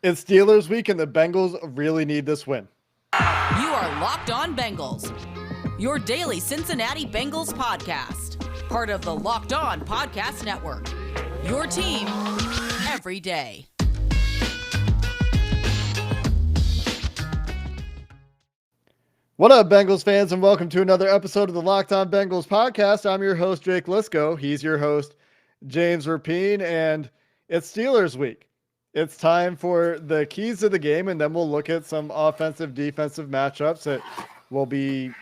It's Steelers week, and the Bengals really need this win. You are Locked On Bengals, your daily Cincinnati Bengals podcast. Part of the Locked On Podcast Network, your team every day. What up, Bengals fans, and welcome to another episode of the Locked On Bengals podcast. I'm your host, Jake Liscow. He's your host, James Rapien, and it's Steelers week. It's time for the keys to the game, and then we'll look at some offensive, defensive matchups that will be,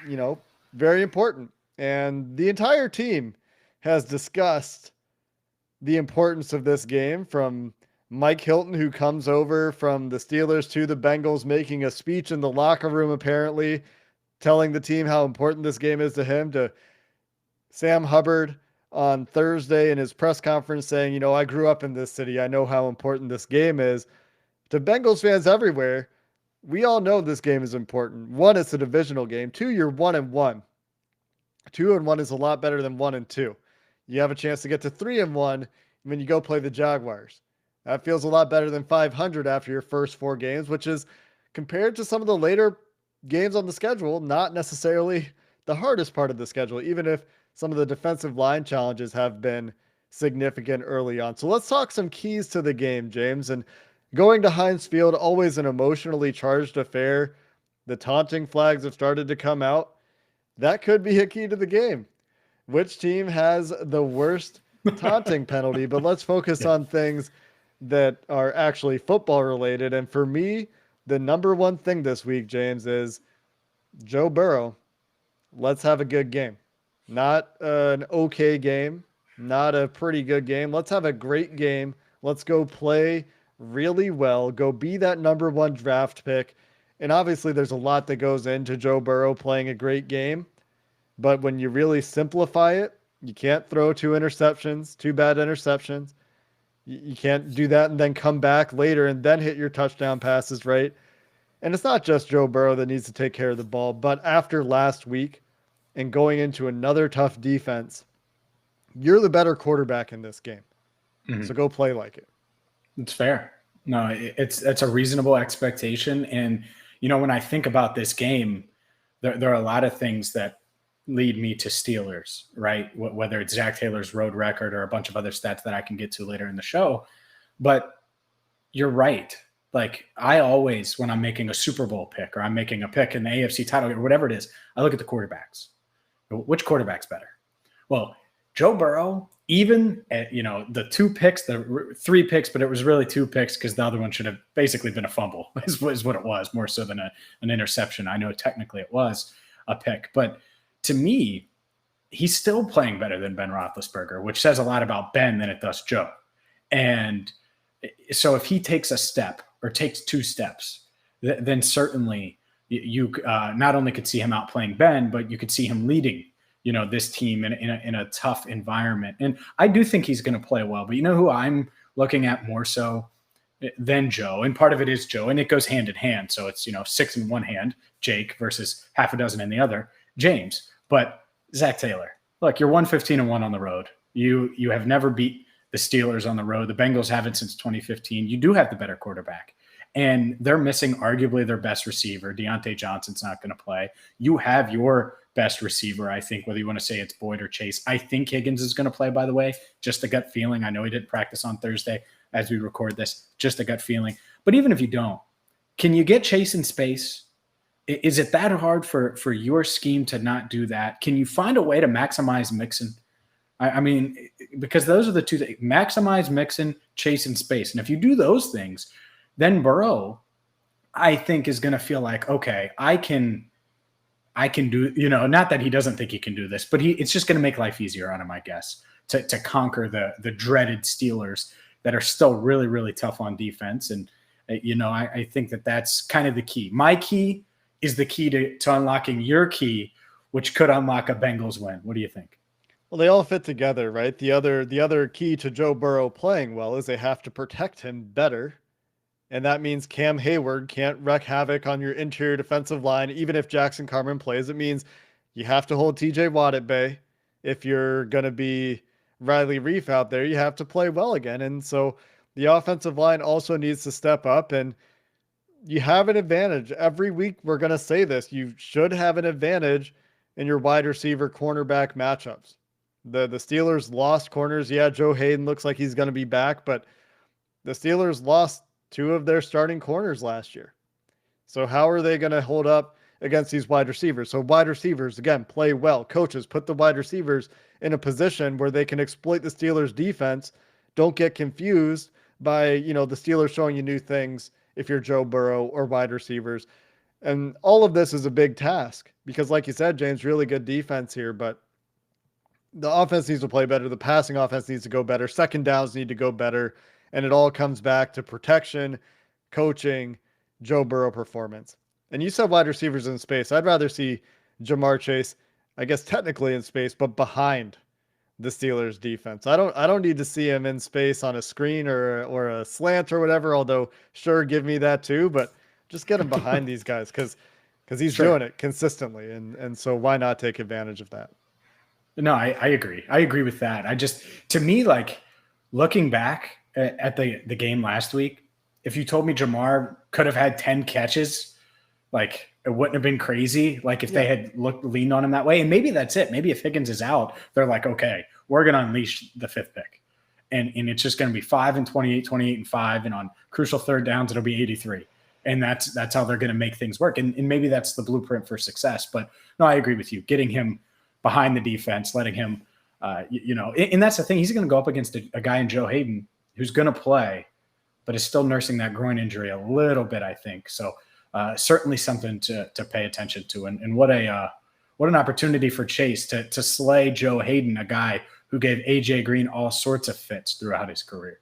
very important. And the entire team has discussed the importance of this game, from Mike Hilton, who comes over from the Steelers to the Bengals, making a speech in the locker room, apparently, telling the team how important this game is to him, to Sam Hubbard on Thursday in his press conference saying, I grew up in this city. I know how important this game is. To Bengals fans everywhere, we all know this game is important. One, it's a divisional game. Two, you're 1-1. 2-1 is a lot better than 1-2. You have a chance to get to 3-1 when you go play the Jaguars. That feels a lot better than 500 after your first four games, which is, compared to some of the later games on the schedule, not necessarily the hardest part of the schedule, even if some of the defensive line challenges have been significant early on. So let's talk some keys to the game, James. And going to Heinz Field, always an emotionally charged affair. The taunting flags have started to come out. That could be a key to the game. Which team has the worst taunting penalty? But let's focus on things that are actually football related. And for me, the number one thing this week, James, is Joe Burrow. Let's have a good game. Not an okay game, not a pretty good game. Let's have a great game. Let's go play really well. Go be that number one draft pick. And obviously there's a lot that goes into Joe Burrow playing a great game. But when you really simplify it, you can't throw two bad interceptions. You can't do that and then come back later and then hit your touchdown passes, right? And it's not just Joe Burrow that needs to take care of the ball, but after last week and going into another tough defense, you're the better quarterback in this game. Mm-hmm. So go play like it. It's fair. No, it's a reasonable expectation. And, when I think about this game, there are a lot of things that lead me to Steelers, right? Whether it's Zac Taylor's road record or a bunch of other stats that I can get to later in the show. But you're right. Like, I always, when I'm making a Super Bowl pick or I'm making a pick in the AFC title or whatever it is, I look at the quarterbacks. Which quarterback's better? Well, Joe Burrow, even at, the two picks, the three picks, but it was really two picks because the other one should have basically been a fumble is what it was, more so than an interception. I know technically it was a pick, but to me, he's still playing better than Ben Roethlisberger, which says a lot about Ben than it does Joe. And so if he takes a step or takes two steps, then certainly you not only could see him outplaying Ben, but you could see him leading, this team in a tough environment. And I do think he's going to play well. But you know who I'm looking at more so than Joe? And part of it is Joe, and it goes hand in hand. So it's, 6 in one hand, Jake, versus half a dozen in the other, James. But Zac Taylor, look, you're 115-1 on the road. You have never beat the Steelers on the road. The Bengals haven't since 2015. You do have the better quarterback. And they're missing arguably their best receiver. Diontae Johnson's not going to play. You have your best receiver, I think, whether you want to say it's Boyd or Chase. I think Higgins is going to play, by the way. Just a gut feeling. I know he didn't practice on Thursday as we record this. Just a gut feeling. But even if you don't, can you get Chase in space? Is it that hard for your scheme to not do that? Can you find a way to maximize Mixon? I mean, because those are the two things. Maximize Mixon, Chase in space. And if you do those things, then Burrow, I think, is going to feel like, okay, I can do, not that he doesn't think he can do this, but it's just going to make life easier on him, I guess, to conquer the dreaded Steelers that are still really, really tough on defense. And, I think that's kind of the key. My key is the key to unlocking your key, which could unlock a Bengals win. What do you think? Well, they all fit together, right? The other key to Joe Burrow playing well is they have to protect him better. And that means Cam Hayward can't wreak havoc on your interior defensive line, even if Jackson Carman plays. It means you have to hold TJ Watt at bay. If you're going to be Riley Reif out there, you have to play well again. And so The offensive line also needs to step up, and you have an advantage. Every week we're going to say this. You should have an advantage in your wide receiver cornerback matchups. The Steelers lost corners. Yeah, Joe Hayden looks like he's going to be back, but the Steelers lost 2 of their starting corners last year. So how are they going to hold up against these wide receivers? So wide receivers, again, play well. Coaches, put the wide receivers in a position where they can exploit the Steelers defense. Don't get confused by, the Steelers showing you new things if you're Joe Burrow or wide receivers. And all of this is a big task because, like you said, James, really good defense here, but the offense needs to play better. The passing offense needs to go better. Second downs need to go better. And it all comes back to protection, coaching, Joe Burrow performance. And you said wide receivers in space. I'd rather see Jamar Chase, I guess technically in space, but behind the Steelers defense. I don't need to see him in space on a screen or a slant or whatever, although sure, give me that too, but just get him behind these guys because he's doing it consistently. And so why not take advantage of that? No, I agree. I agree with that. To me, like looking back at the game last week, if you told me Jamar could have had 10 catches, like it wouldn't have been crazy. Like if they had leaned on him that way, and maybe that's it. Maybe if Higgins is out, they're like, okay, we're going to unleash the 5th pick. And it's just going to be 5 and 28, 28 and 5. And on crucial third downs, it'll be 83. And that's how they're going to make things work. And maybe that's the blueprint for success. But no, I agree with you. Getting him behind the defense, letting him, and that's the thing. He's going to go up against a guy in Joe Hayden who's going to play, but is still nursing that groin injury a little bit, I think. So certainly something to pay attention to. And what an opportunity for Chase to slay Joe Hayden, a guy who gave A.J. Green all sorts of fits throughout his career.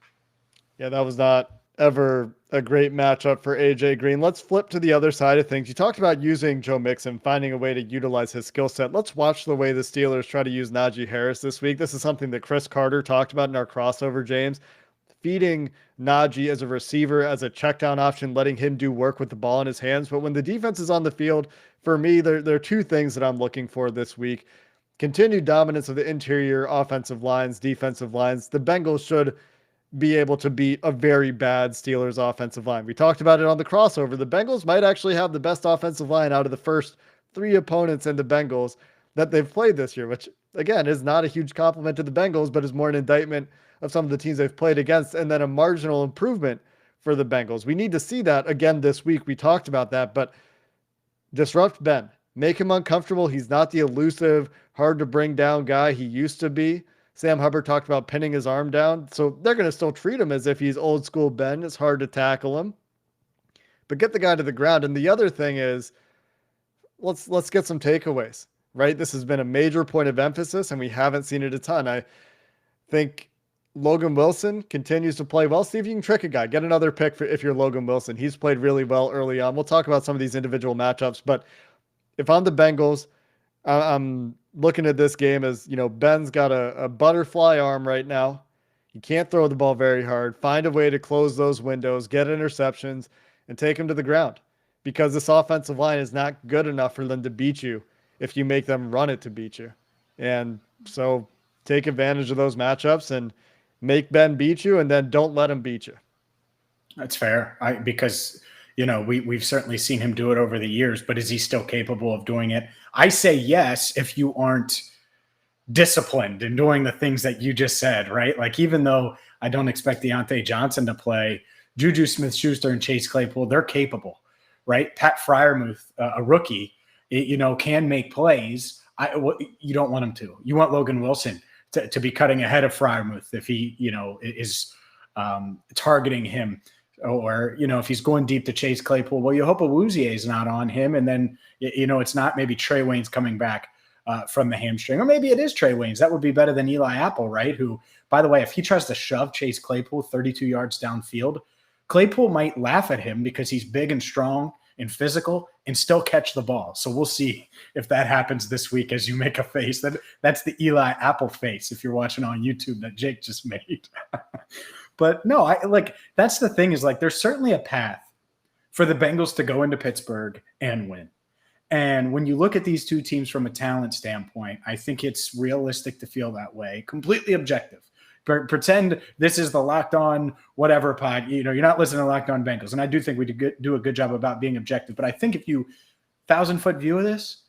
Yeah, that was not ever a great matchup for A.J. Green. Let's flip to the other side of things. You talked about using Joe Mixon, finding a way to utilize his skill set. Let's watch the way the Steelers try to use Najee Harris this week. This is something that Chris Carter talked about in our crossover, James. Feeding Najee as a receiver, as a check down option, letting him do work with the ball in his hands. But when the defense is on the field, for me, there are 2 things that I'm looking for this week. Continued dominance of the interior offensive lines, defensive lines. The Bengals should be able to beat a very bad Steelers offensive line. We talked about it on the crossover. The Bengals might actually have the best offensive line out of the first 3 opponents in the Bengals that they've played this year, which again is not a huge compliment to the Bengals, but is more an indictment of some of the teams they've played against, and then a marginal improvement for the Bengals. We need to see that again this week. We talked about that, but disrupt Ben. Make him uncomfortable. He's not the elusive, hard to bring down guy he used to be. Sam Hubbard talked about pinning his arm down, so they're going to still treat him as if he's old school Ben. It's hard to tackle him, but get the guy to the ground. And the other thing is, let's get some takeaways, right? This has been a major point of emphasis, and we haven't seen it a ton. I think Logan Wilson continues to play well. See if you can trick a guy. Get another pick if you're Logan Wilson. He's played really well early on. We'll talk about some of these individual matchups, but if I'm the Bengals, I'm looking at this game as, Ben's got a butterfly arm right now. He can't throw the ball very hard. Find a way to close those windows, get interceptions, and take him to the ground, because this offensive line is not good enough for them to beat you if you make them run it to beat you. And so take advantage of those matchups and make Ben beat you, and then don't let him beat you. That's fair. Because we've certainly seen him do it over the years, but is he still capable of doing it? I say yes, if you aren't disciplined in doing the things that you just said, right? Like, even though I don't expect Diontae Johnson to play, Juju Smith-Schuster and Chase Claypool, they're capable, right? Pat Freiermuth, a rookie, can make plays. You don't want him to. You want Logan Wilson to be cutting ahead of Freiermuth if he, is targeting him. Or, if he's going deep to Chase Claypool, well, you hope Awuzie is not on him. And then, it's not maybe Trey Waynes coming back from the hamstring. Or maybe it is Trey Waynes. That would be better than Eli Apple, right? Who, by the way, if he tries to shove Chase Claypool 32 yards downfield, Claypool might laugh at him because he's big and strong and physical and still catch the ball. So we'll see if that happens this week as you make a face. That's the Eli Apple face, if you're watching on YouTube, that Jake just made. But no, that's the thing, is there's certainly a path for the Bengals to go into Pittsburgh and win. And when you look at these 2 teams from a talent standpoint, I think it's realistic to feel that way, completely objective, Pretend this is the Locked On whatever pod. You're not listening to Locked On Bengals. And I do think we do a good job about being objective. But I think if you 1,000-foot view of this,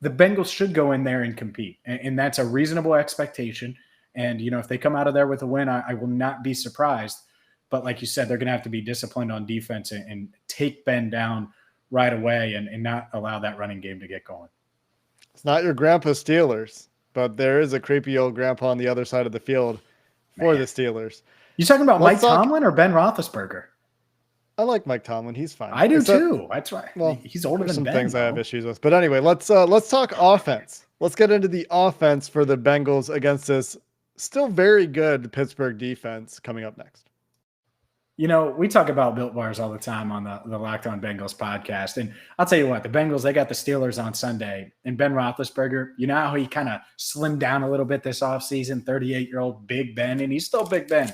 the Bengals should go in there and compete. And that's a reasonable expectation. And, if they come out of there with a win, I will not be surprised. But like you said, they're going to have to be disciplined on defense and take Ben down right away and not allow that running game to get going. It's not your grandpa's Steelers, but there is a creepy old grandpa on the other side of the field for the Steelers. You talking about Mike Tomlin or Ben Roethlisberger? I like Mike Tomlin. He's fine. I do too. That's right. Well, he's older than some Ben. Things I have issues with. But anyway, let's talk offense. Let's get into the offense for the Bengals against this still very good Pittsburgh defense coming up next. We talk about Built Bars all the time on the Locked On Bengals podcast. And I'll tell you what, the Bengals, they got the Steelers on Sunday. And Ben Roethlisberger, how he kind of slimmed down a little bit this offseason, 38-year-old Big Ben, and he's still Big Ben.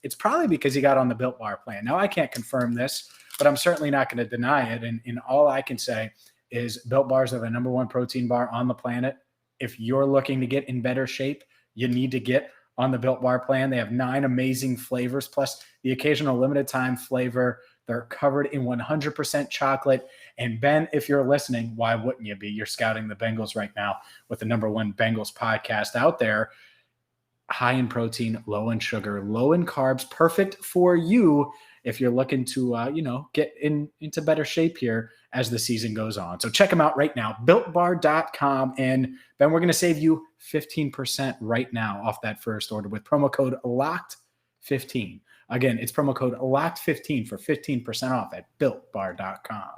It's probably because he got on the Built Bar plan. Now, I can't confirm this, but I'm certainly not going to deny it. And all I can say is Built Bars are the number one protein bar on the planet. If you're looking to get in better shape, you need to get on the Built Bar plan. They have 9 amazing flavors, plus the occasional limited time flavor. They're covered in 100% chocolate. And Ben, if you're listening, why wouldn't you be? You're scouting the Bengals right now with the number one Bengals podcast out there. High in protein, low in sugar, low in carbs, perfect for you if you're looking to, get into better shape here as the season goes on. So check them out right now, BuiltBar.com. And Ben, we're going to save you 15% right now off that first order with promo code LOCKED15. Again, it's promo code LOCKED15 for 15% off at BuiltBar.com.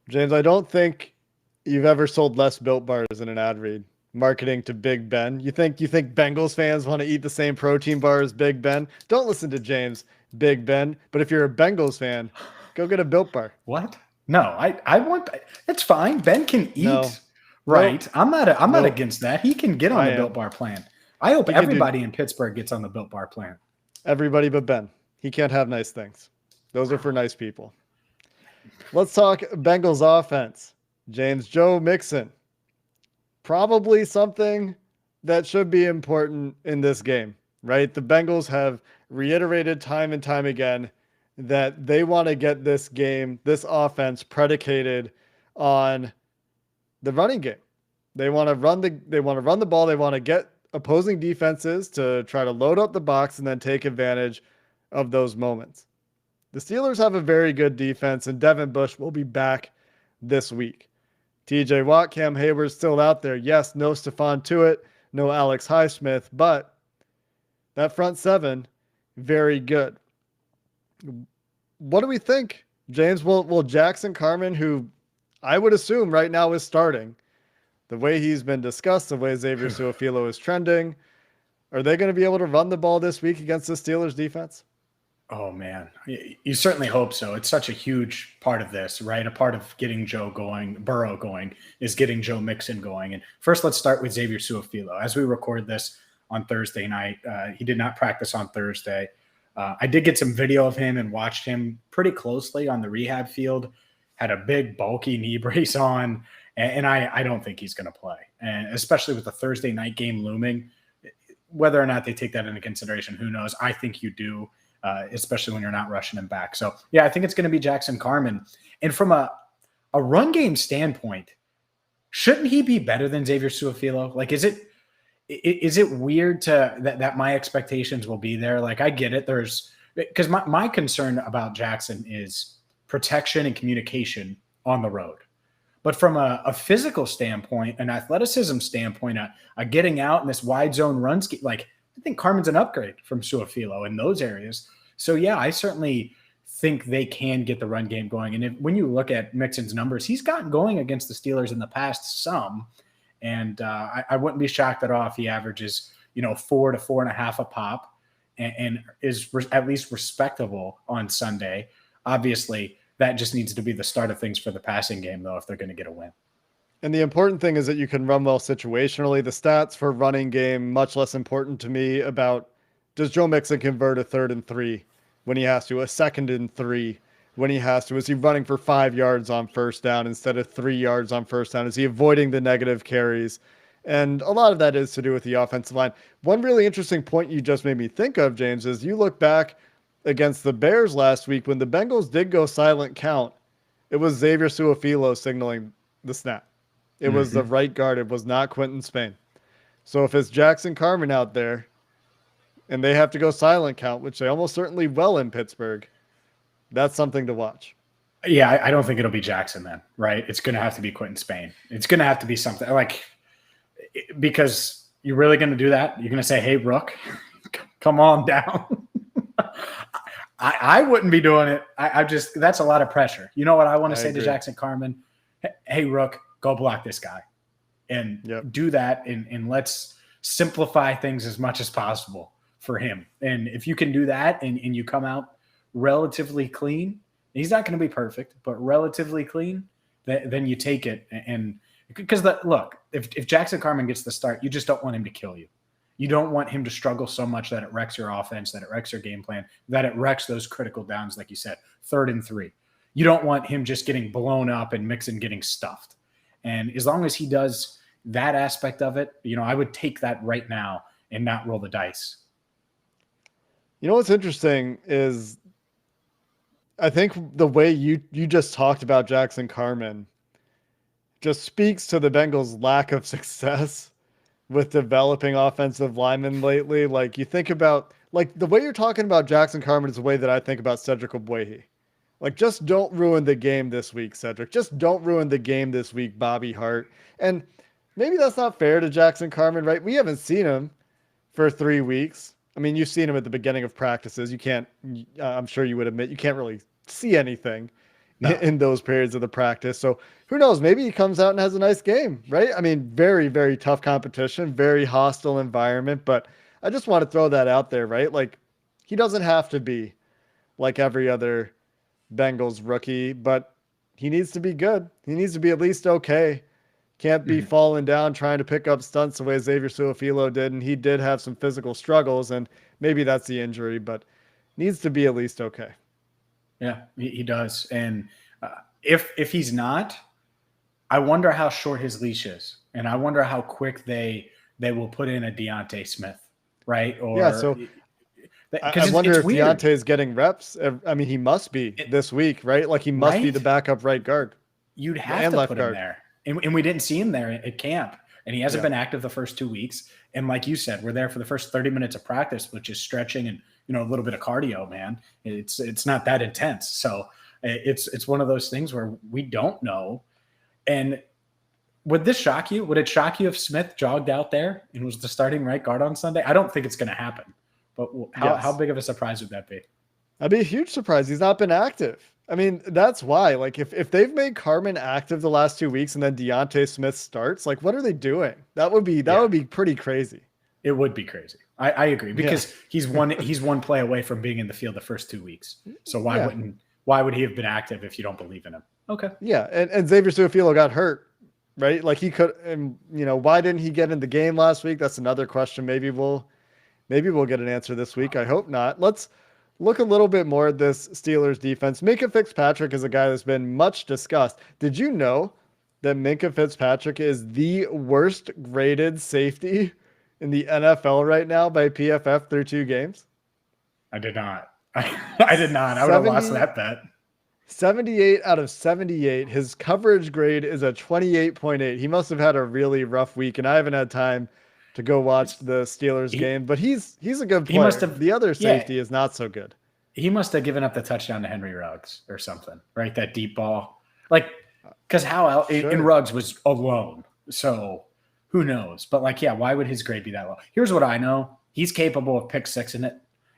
James, I don't think you've ever sold less Built Bars in an ad read. Marketing to Big Ben. You think Bengals fans want to eat the same protein bar as Big Ben? Don't listen to James, Big Ben. But if you're a Bengals fan, go get a Built Bar. What? No, I want. It's fine. Ben can eat. Right. I'm not against that. He can get on the Built Bar plan. I hope everybody in Pittsburgh gets on the Built Bar plan. Everybody but Ben. He can't have nice things. Those are for nice people. Let's talk Bengals offense. James, Joe Mixon. Probably something that should be important in this game, right? The Bengals have reiterated time and time again that they want to get this offense predicated on the running game. They want to run the ball. They want to get opposing defenses to try to load up the box and then take advantage of those moments. The Steelers have a very good defense, and Devin Bush will be back this week. TJ Watt, Cam Hayward's still out there. Yes, no Stephon Tuitt, no Alex Highsmith, but that front seven, very good. What do we think, James? Will Jackson Carman, who I would assume right now is starting, the way he's been discussed, the way Xavier Su'a-Filo is trending, are they going to be able to run the ball this week against the Steelers defense? Oh, man, you certainly hope so. It's such a huge part of this, right? A part of getting Burrow going is getting Joe Mixon going. And first, let's start with Xavier Su'a-Filo. As we record this on Thursday night, he did not practice on Thursday. I did get some video of him and watched him pretty closely on the rehab field. Had a big, bulky knee brace on, and I don't think he's going to play. And especially with the Thursday night game looming, whether or not they take that into consideration, who knows? I think you do. Especially when you're not rushing him back. So, yeah, I think it's going to be Jackson Carman. And from a run game standpoint, shouldn't he be better than Xavier Su'a-Filo? Like, is it weird that my expectations will be there? Like, I get it. Because my concern about Jackson is protection and communication on the road. But from a physical standpoint, an athleticism standpoint, a getting out in this wide zone run scheme, like, I think Carman's an upgrade from Su'a-Filo in those areas. So, yeah, I certainly think they can get the run game going. And when you look at Mixon's numbers, he's gotten going against the Steelers in the past some. And I wouldn't be shocked at all if he averages, 4 to 4.5 a pop and is at least respectable on Sunday. Obviously, that just needs to be the start of things for the passing game, though, if they're going to get a win. And the important thing is that you can run well situationally. The stats for running game, much less important to me about does Joe Mixon convert a 3rd and 3 when he has to, a 2nd and 3 when he has to? Is he running for 5 yards on first down instead of 3 yards on first down? Is he avoiding the negative carries And a lot of that is to do with the offensive line. One really interesting point you just made me think of, James, is you look back against the Bears last week when the Bengals did go silent count. It was Xavier Su'a-Filo signaling the snap. It was the right guard. It was not Quentin Spain. So if it's Jackson Carman out there and they have to go silent count, which they almost certainly will in Pittsburgh, that's something to watch. Yeah, I don't think it'll be Jackson then, right? It's going to have to be Quentin Spain. It's going to have to be something like, because you're really going to do that? You're going to say, hey, Rook, come on down. I wouldn't be doing it. I just, that's a lot of pressure. You know what I want to say to Jackson Carman? Hey, Rook, go block this guy and do that. And let's simplify things as much as possible for him. And if you can do that and you come out relatively clean, he's not going to be perfect, but relatively clean, then you take it. And because look, if Jackson Carman gets the start, you just don't want him to kill you. You don't want him to struggle so much that it wrecks your offense, that it wrecks your game plan, that it wrecks those critical downs, like you said, 3rd and 3. You don't want him just getting blown up and Mixon getting stuffed. And as long as he does that aspect of it, I would take that right now and not roll the dice. You know what's interesting is I think the way you just talked about Jackson Carman just speaks to the Bengals' lack of success with developing offensive linemen lately. Like you think about, like the way you're talking about Jackson Carman is the way that I think about Cedric Ogbuehi. Like just don't ruin the game this week, Cedric. Just don't ruin the game this week, Bobby Hart. And maybe that's not fair to Jackson Carman, right? We haven't seen him for 3 weeks. I mean, you've seen him at the beginning of practices. You can't, I'm sure you would admit, you can't really see anything in those periods of the practice. So who knows? Maybe he comes out and has a nice game, right? I mean, very, very tough competition, very hostile environment, but I just want to throw that out there, right? Like he doesn't have to be like every other Bengals rookie, but he needs to be good. He needs to be at least okay. Can't be falling down trying to pick up stunts the way Xavier Su'a-Filo did, and he did have some physical struggles, and maybe that's the injury, but needs to be at least okay. Yeah, he does. And if he's not, I wonder how short his leash is, and I wonder how quick they will put in a Diontae Smith, right? Or yeah, so I wonder if Diontae is getting reps. I mean, he must be this week, right? Like he must be the backup right guard. You'd have to put him there. And we didn't see him there at camp, and he hasn't been active the first 2 weeks. And like you said, we're there for the first 30 minutes of practice, which is stretching and a little bit of cardio, man. It's not that intense. So it's one of those things where we don't know. And would this shock you? Would it shock you if Smith jogged out there and was the starting right guard on Sunday? I don't think it's going to happen. But how big of a surprise would that be? That'd be a huge surprise. He's not been active. I mean, that's why. Like, if they've made Carman active the last 2 weeks and then Diontae Smith starts, like, what are they doing? That would be pretty crazy. It would be crazy. I agree because he's one play away from being in the field the first 2 weeks. So why would he have been active if you don't believe in him? Okay. Yeah, and Xavier Su'a-Filo got hurt, right? Like he could, and why didn't he get in the game last week? That's another question. Maybe we'll get an answer this week. I hope not. Let's look a little bit more at this Steelers defense. Minkah Fitzpatrick is a guy that's been much discussed. Did you know that Minkah Fitzpatrick is the worst graded safety in the NFL right now by PFF through 2 games? I did not. I did not. I would have lost that bet. 78 out of 78. His coverage grade is a 28.8. He must have had a really rough week, and I haven't had time to go watch the Steelers game, but he's a good player. The other safety is not so good. He must have given up the touchdown to Henry Ruggs or something, right? That deep ball. Like, because how else? And Ruggs was alone. So who knows? But why would his grade be that low? Here's what I know. He's capable of pick sixing it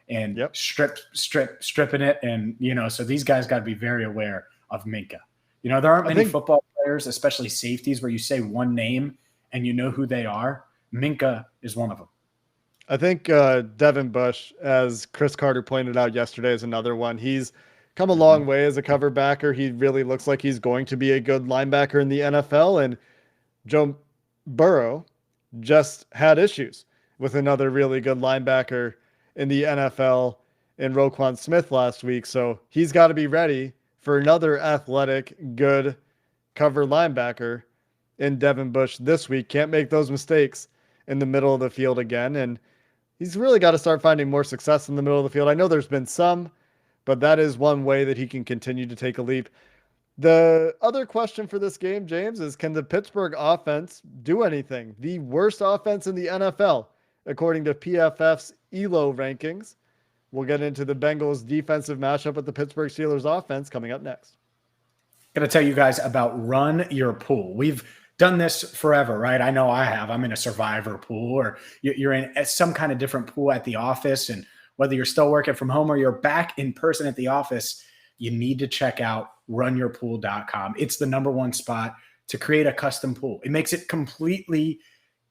and stripping it. And, so these guys got to be very aware of Minkah. There aren't many football players, especially safeties, where you say one name and you know who they are. Minkah is one of them. I think Devin Bush, as Chris Carter pointed out yesterday, is another one. He's come a long way as a cover backer. He really looks like he's going to be a good linebacker in the NFL. And Joe Burrow just had issues with another really good linebacker in the NFL in Roquan Smith last week. So he's got to be ready for another athletic, good cover linebacker in Devin Bush this week. Can't make those mistakes in the middle of the field again. And he's really got to start finding more success in the middle of the field. I know there's been some, but that is one way that he can continue to take a leap. The other question for this game, James, is can the Pittsburgh offense do anything? The worst offense in the NFL, according to PFF's ELO rankings. We'll get into the Bengals defensive matchup with the Pittsburgh Steelers offense coming up next. Going to tell you guys about Run Your Pool. We've done this forever, right? I know I have. I'm in a survivor pool, or you're in some kind of different pool at the office. And whether you're still working from home or you're back in person at the office, you need to check out runyourpool.com. It's the number one spot to create a custom pool. It makes it completely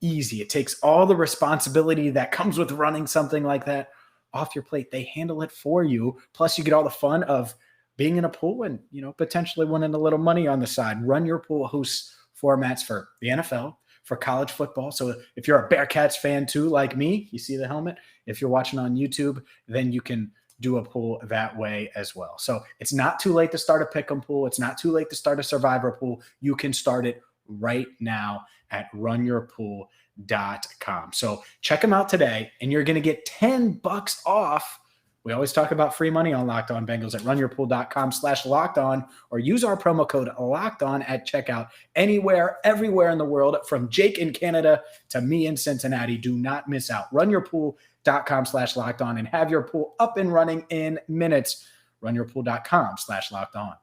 easy. It takes all the responsibility that comes with running something like that off your plate. They handle it for you. Plus you get all the fun of being in a pool and, potentially winning a little money on the side. Run Your Pool hosts formats for the NFL, for college football. So if you're a Bearcats fan too, like me, you see the helmet. If you're watching on YouTube, then you can do a pool that way as well. So it's not too late to start a pick'em pool. It's not too late to start a survivor pool. You can start it right now at runyourpool.com. So check them out today and you're going to get $10 off. We always talk about free money on Locked On Bengals at runyourpool.com/lockedon, or use our promo code LOCKEDON at checkout anywhere, everywhere in the world, from Jake in Canada to me in Cincinnati. Do not miss out. runyourpool.com/lockedon and have your pool up and running in minutes. runyourpool.com/lockedon.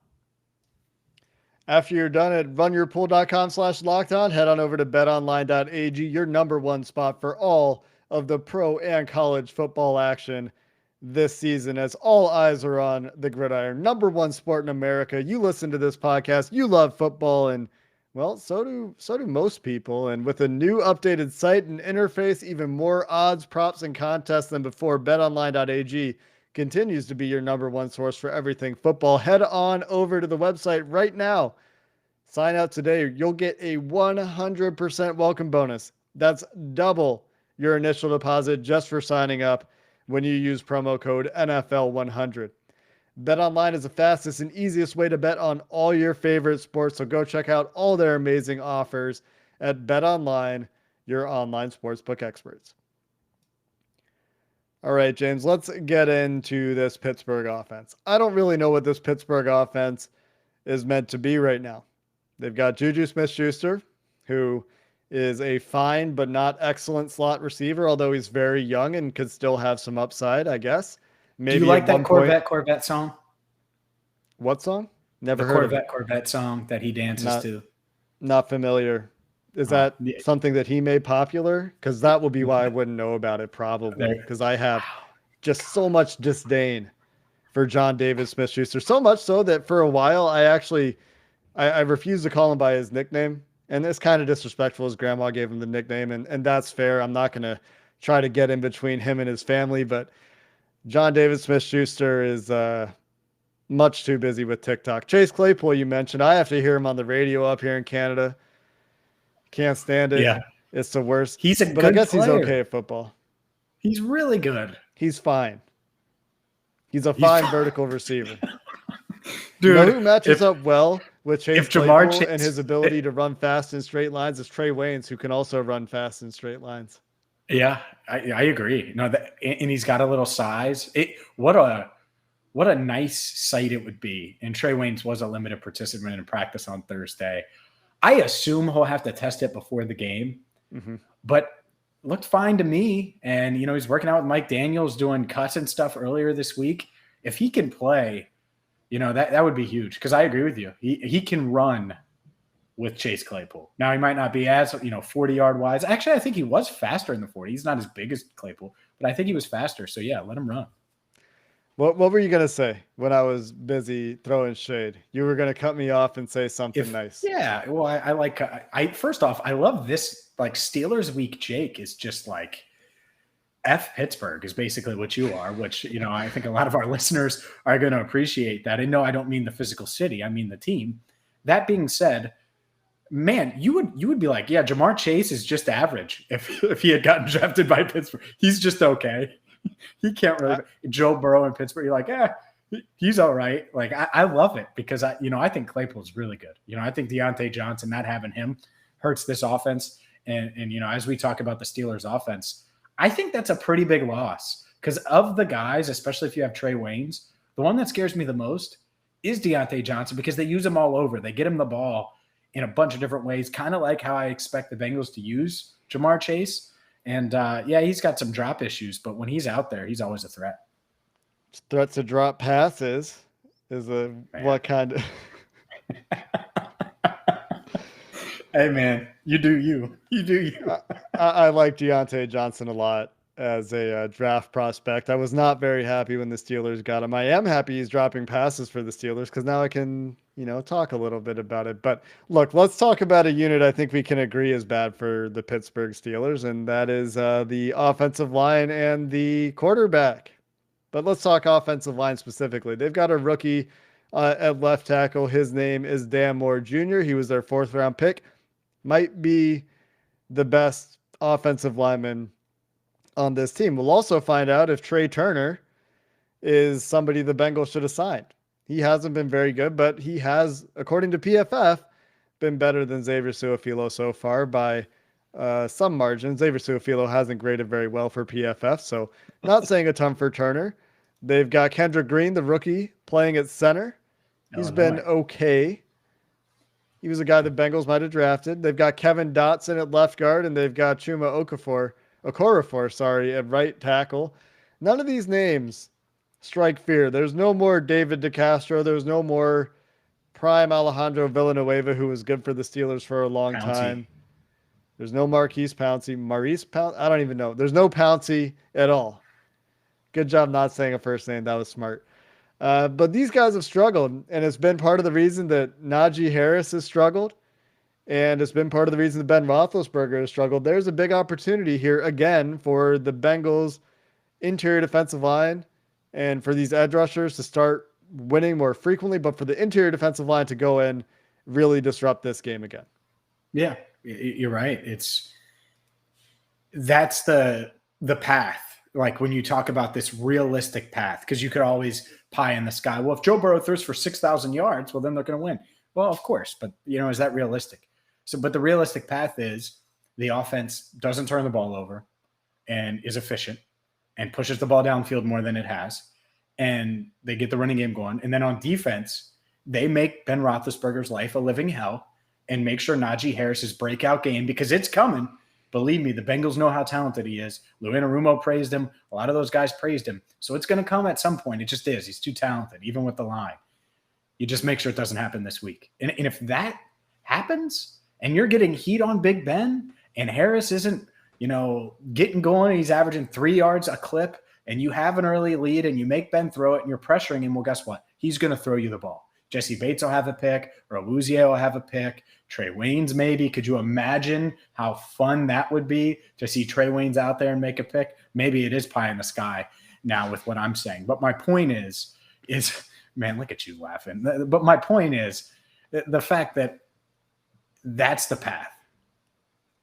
After you're done at runyourpool.com/lockedon, head on over to betonline.ag, your number one spot for all of the pro and college football action this season, as all eyes are on the gridiron. Number one sport in America. You listen to this podcast, you love football, and well, so do most people. And with a new updated site and interface, even more odds, props, and contests than before, betonline.ag continues to be your number one source for everything football. Head on over to the website right now. Sign up today. You'll get a 100% welcome bonus. That's double your initial deposit just for signing up when you use promo code NFL100. BetOnline is the fastest and easiest way to bet on all your favorite sports, so go check out all their amazing offers at BetOnline, your online sportsbook experts. All right, James, let's get into this Pittsburgh offense. I don't really know what this Pittsburgh offense is meant to be right now. They've got Juju Smith-Schuster, who is a fine but not excellent slot receiver, although he's very young and could still have some upside, I guess. Maybe do you like that Corvette song? What song? Never heard of it. Corvette song that he dances to. Not familiar. Is that something that he made popular? Because that will be why I wouldn't know about it, probably, because I have just so much disdain for John David Smith-Schuster. So much so that for a while I refused to call him by his nickname. And it's kind of disrespectful. His grandma gave him the nickname, and that's fair. I'm not going to try to get in between him and his family, but John David Smith-Schuster is much too busy with TikTok. Chase Claypool, you mentioned. I have to hear him on the radio up here in Canada. Can't stand it. Yeah. It's the worst. He's but I guess player. He's okay at football. He's really good. He's fine. He's a fine vertical receiver. Dude, you know who matches up well with Chase Claypool and his ability to run fast in straight lines is Trey Waynes, who can also run fast in straight lines. Yeah, I agree. No, and he's got a little size. What a nice sight it would be. And Trey Waynes was a limited participant in practice on Thursday. I assume he'll have to test it before the game, but looked fine to me. And, he's working out with Mike Daniels, doing cuts and stuff earlier this week. If he can play, that would be huge, because I agree with you. He can run with Chase Claypool. Now, he might not be as, 40-yard wise. Actually, I think he was faster in the 40. He's not as big as Claypool, but I think he was faster. So, yeah, let him run. What were you going to say when I was busy throwing shade? You were going to cut me off and say something nice. Yeah, well, I first off, I love this, Steelers week Jake is just F Pittsburgh is basically what you are, which, I think a lot of our listeners are going to appreciate that. And no, I don't mean the physical city. I mean the team. That being said, man, you would be like, yeah, Jamar Chase is just average if he had gotten drafted by Pittsburgh. He's just okay. He can't really – Joe Burrow in Pittsburgh, you're like, he's all right. I love it because, I think Claypool's really good. I think Diontae Johnson, not having him, hurts this offense. And as we talk about the Steelers offense, I think that's a pretty big loss because of the guys, especially if you have Trey Waynes, the one that scares me the most is Diontae Johnson because they use him all over. They get him the ball in a bunch of different ways, kind of like how I expect the Bengals to use Jamar Chase. And he's got some drop issues, but when he's out there, he's always a threat. Threats to drop passes what kind of Hey man, you do you. I like Diontae Johnson a lot as a draft prospect. I was not very happy when the Steelers got him. I am happy he's dropping passes for the Steelers because now I can, talk a little bit about it. But look, let's talk about a unit I think we can agree is bad for the Pittsburgh Steelers, and that is the offensive line and the quarterback. But let's talk offensive line specifically. They've got a rookie at left tackle. His name is Dan Moore Jr. He was their 4th-round pick. Might be the best offensive lineman on this team. We'll also find out if Trey Turner is somebody the Bengals should have signed. He hasn't been very good, but he has, according to PFF, been better than Xavier Su'a-Filo so far by some margin. Xavier Su'a-Filo hasn't graded very well for PFF, so not saying a ton for Turner. They've got Kendrick Green, the rookie, playing at center. He's been okay. He was a guy the Bengals might have drafted. They've got Kevin Dotson at left guard, and they've got Chuma Okorafor, at right tackle. None of these names strike fear. There's no more David DeCastro. There's no more prime Alejandro Villanueva, who was good for the Steelers for a long time. There's no Maurice Pouncey. I don't even know. There's no Pouncey at all. Good job not saying a first name. That was smart. But these guys have struggled, and it's been part of the reason that Najee Harris has struggled, and it's been part of the reason that Ben Roethlisberger has struggled. There's a big opportunity here, again, for the Bengals' interior defensive line and for these edge rushers to start winning more frequently, but for the interior defensive line to go in, really disrupt this game again. Yeah, you're right. That's the path. Like when you talk about this realistic path, because you could always pie in the sky. Well, if Joe Burrow throws for 6,000 yards, well, then they're going to win. Well, of course, but is that realistic? But the realistic path is the offense doesn't turn the ball over and is efficient and pushes the ball downfield more than it has. And they get the running game going. And then on defense, they make Ben Roethlisberger's life a living hell and make sure Najee Harris's breakout game, because it's coming. Believe me, the Bengals know how talented he is. Lou Anarumo praised him. A lot of those guys praised him. So it's going to come at some point. It just is. He's too talented, even with the line. You just make sure it doesn't happen this week. And if that happens and you're getting heat on Big Ben and Harris isn't, getting going, he's averaging 3 yards a clip, and you have an early lead and you make Ben throw it and you're pressuring him, well, guess what? He's going to throw you the ball. Jesse Bates will have a pick, or Awuzie will have a pick. Trey Waynes maybe. Could you imagine how fun that would be to see Trey Waynes out there and make a pick? Maybe it is pie in the sky now with what I'm saying. But my point is man, look at you laughing. But my point is the fact that that's the path.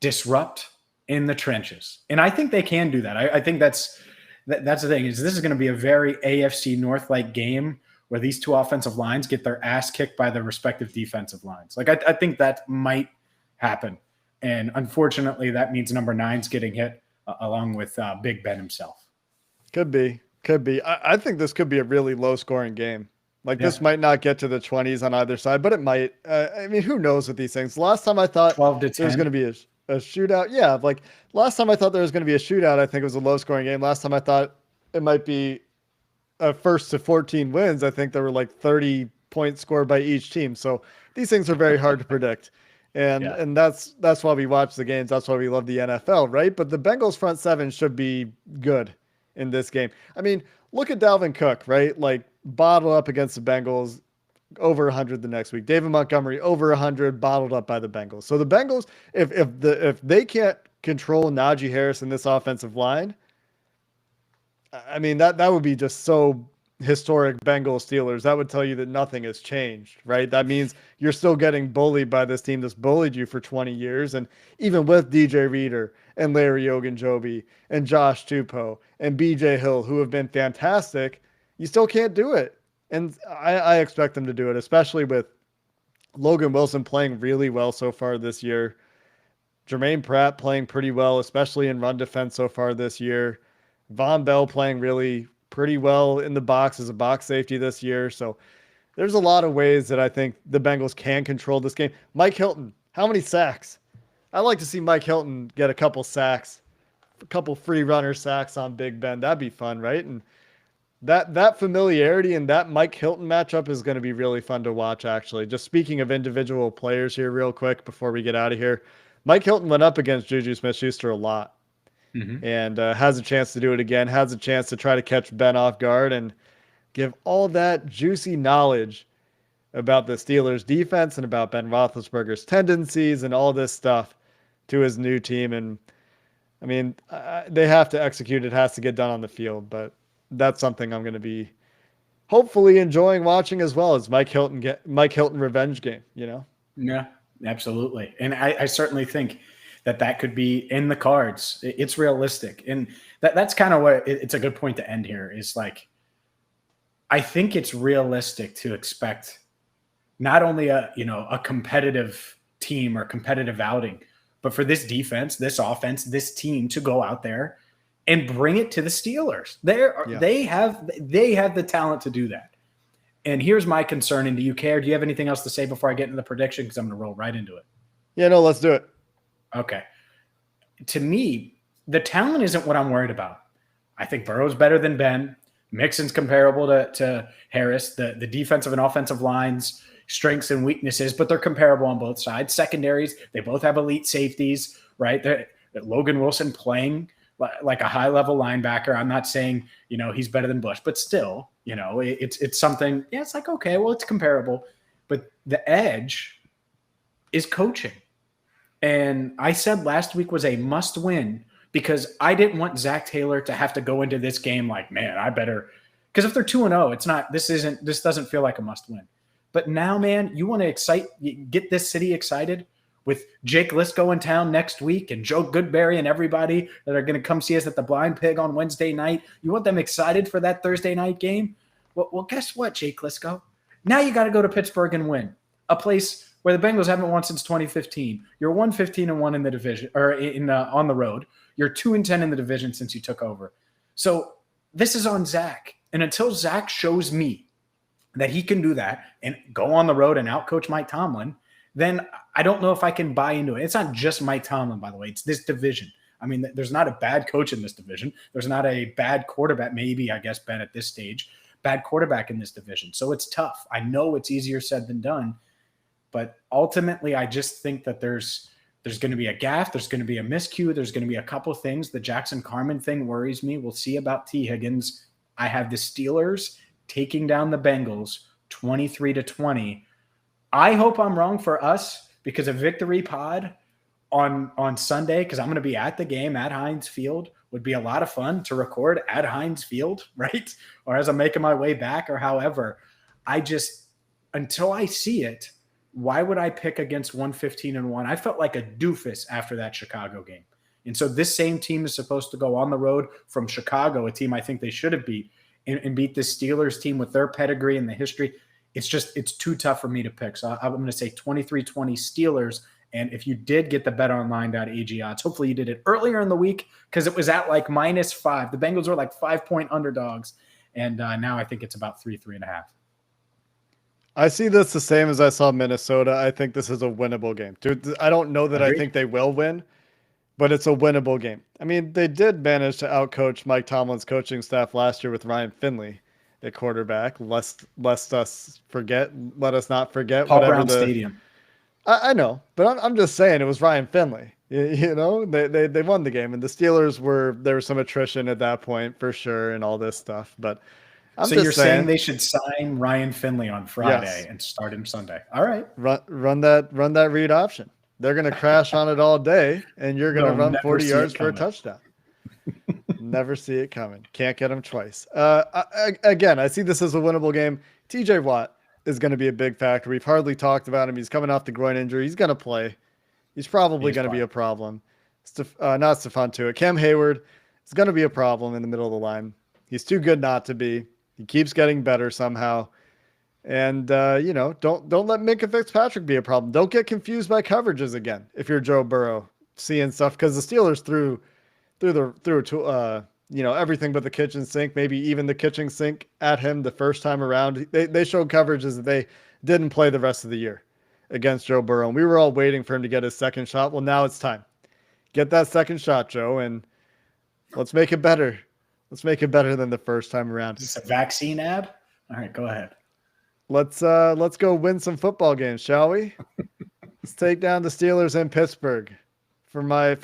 Disrupt in the trenches. And I think they can do that. I think that's the thing, is this is going to be a very AFC North-like game where these two offensive lines get their ass kicked by their respective defensive lines. Like I think that might happen. And unfortunately, that means number 9's getting hit along with Big Ben himself. Could be. I think this could be a really low-scoring game. This might not get to the 20s on either side, but it might. Who knows with these things? Last time I thought 12 to 10. There was going to be a shootout. Yeah, last time I thought there was going to be a shootout, I think it was a low-scoring game. Last time I thought it might be a first to 14 wins. I think there were 30 points scored by each team. So these things are very hard to predict. And that's why we watch the games. That's why we love the NFL, right? But the Bengals front seven should be good in this game. Look at Dalvin Cook, right? Bottled up against the Bengals, over 100 the next week. David Montgomery, over 100, bottled up by the Bengals. So the Bengals, if they can't control Najee Harris in this offensive line, that would be just so historic Bengals Steelers. That would tell you that nothing has changed, right? That means you're still getting bullied by this team that's bullied you for 20 years. And even with DJ Reader and Larry Ogunjobi and Josh Tupou and BJ Hill, who have been fantastic, you still can't do it. And I expect them to do it, especially with Logan Wilson playing really well so far this year. Jermaine Pratt playing pretty well, especially in run defense so far this year. Von Bell playing really pretty well in the box as a box safety this year. So there's a lot of ways that I think the Bengals can control this game. Mike Hilton, how many sacks? I'd like to see Mike Hilton get a couple sacks, a couple free runner sacks on Big Ben. That'd be fun, right? And that familiarity and that Mike Hilton matchup is going to be really fun to watch, actually. Just speaking of individual players here real quick before we get out of here. Mike Hilton went up against Juju Smith-Schuster a lot and has a chance to do it again, has a chance to try to catch Ben off guard and give all that juicy knowledge about the Steelers defense and about Ben Roethlisberger's tendencies and all this stuff to his new team. And I mean, they have to execute. It has to get done on the field, but that's something I'm going to be hopefully enjoying watching as well as Mike Hilton revenge game, you know? Yeah, absolutely. And I certainly think that could be in the cards. It's realistic. And that's kind of what it's a good point to end here is like, I think it's realistic to expect not only a competitive team or competitive outing, but for this defense, this offense, this team to go out there and bring it to the Steelers. They have the talent to do that. And here's my concern. And do you care? Do you have anything else to say before I get into the prediction? Because I'm going to roll right into it. Yeah, no, let's do it. Okay. To me, the talent isn't what I'm worried about. I think Burrow's better than Ben. Mixon's comparable to Harris. The defensive and offensive lines, strengths and weaknesses, but they're comparable on both sides. Secondaries, they both have elite safeties, right? Logan Wilson playing like a high-level linebacker. I'm not saying, he's better than Bush, but still, it's something. Yeah, it's like, okay, well, it's comparable. But the edge is coaching. And I said last week was a must-win because I didn't want Zac Taylor to have to go into this game like, man, I better – because if they're 2-0, it's not – this doesn't feel like a must-win. But now, man, you want to get this city excited with Jake Liscow in town next week and Joe Goodberry and everybody that are going to come see us at the Blind Pig on Wednesday night. You want them excited for that Thursday night game? Well, guess what, Jake Liscow? Now you got to go to Pittsburgh and win, a place where the Bengals haven't won since 2015. You're 1-15-1 in the division or on the road. You're 2-10 in the division since you took over. So this is on Zach. And until Zach shows me that he can do that and go on the road and outcoach Mike Tomlin, then I don't know if I can buy into it. It's not just Mike Tomlin, by the way. It's this division. I mean, there's not a bad coach in this division. There's not a bad quarterback, maybe, I guess, Ben, at this stage, bad quarterback in this division. So it's tough. I know it's easier said than done. But ultimately, I just think that there's going to be a gaffe. There's going to be a miscue. There's going to be a couple things. The Jackson Carman thing worries me. We'll see about Tee Higgins. I have the Steelers taking down the Bengals 23-20. I hope I'm wrong for us because a victory pod on Sunday, because I'm going to be at the game at Heinz Field, would be a lot of fun to record at Heinz Field, right? Or as I'm making my way back or however. Until I see it, why would I pick against 1-15-1? I felt like a doofus after that Chicago game. And so this same team is supposed to go on the road from Chicago, a team I think they should have beat, and beat this Steelers team with their pedigree and the history. It's too tough for me to pick. So I'm going to say 23-20 Steelers. And if you did get the BetOnline.ag odds, hopefully you did it earlier in the week because it was at like -5. The Bengals were like 5-point underdogs. And now I think it's about 3.5. I see this the same as I saw Minnesota. I think this is a winnable game. Dude, I don't know that I think they will win, but it's a winnable game. I mean, they did manage to outcoach Mike Tomlin's coaching staff last year with Ryan Finley at quarterback. Let us not forget. Paul Brown Stadium. I know, but I'm just saying it was Ryan Finley. They won the game, and the Steelers there was some attrition at that point for sure, and all this stuff. But you're saying they should sign Ryan Finley on Friday and start him Sunday. All right. Run that read option. They're going to crash on it all day, and you're going to run 40 yards for a touchdown. Never see it coming. Can't get them twice. Again, I see this as a winnable game. TJ Watt is going to be a big factor. We've hardly talked about him. He's coming off the groin injury. He's going to play. He's probably going to be a problem. Not Stephon Tuitt. Cam Hayward is going to be a problem in the middle of the line. He's too good not to be. He keeps getting better somehow. And, don't let Minkah Fitzpatrick be a problem. Don't get confused by coverages again if you're Joe Burrow seeing stuff because the Steelers threw everything but the kitchen sink, maybe even the kitchen sink at him the first time around. They showed coverages that they didn't play the rest of the year against Joe Burrow. And we were all waiting for him to get his second shot. Well, now it's time. Get that second shot, Joe, and let's make it better. Let's make it better than the first time around. Is this a vaccine ad? All right, go ahead. Let's go win some football games, shall we? Let's take down the Steelers in Pittsburgh for my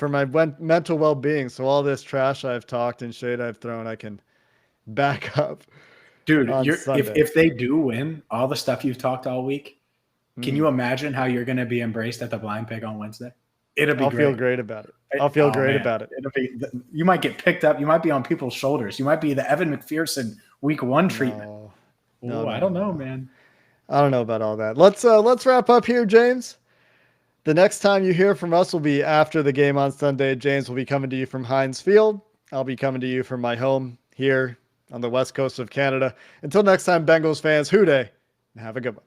mental well-being. So all this trash I've talked and shade I've thrown, I can back up. Dude, if they do win all the stuff you've talked all week, can you imagine how you're going to be embraced at the Blind Pig on Wednesday? It'll be I'll great. feel great about it. I'll feel great about it. You might get picked up. You might be on people's shoulders. You might be the Evan McPherson week 1 treatment. No, I don't know, man. I don't know about all that. Let's wrap up here, James. The next time you hear from us will be after the game on Sunday. James will be coming to you from Heinz Field. I'll be coming to you from my home here on the west coast of Canada. Until next time, Bengals fans, hoo day, and have a good one.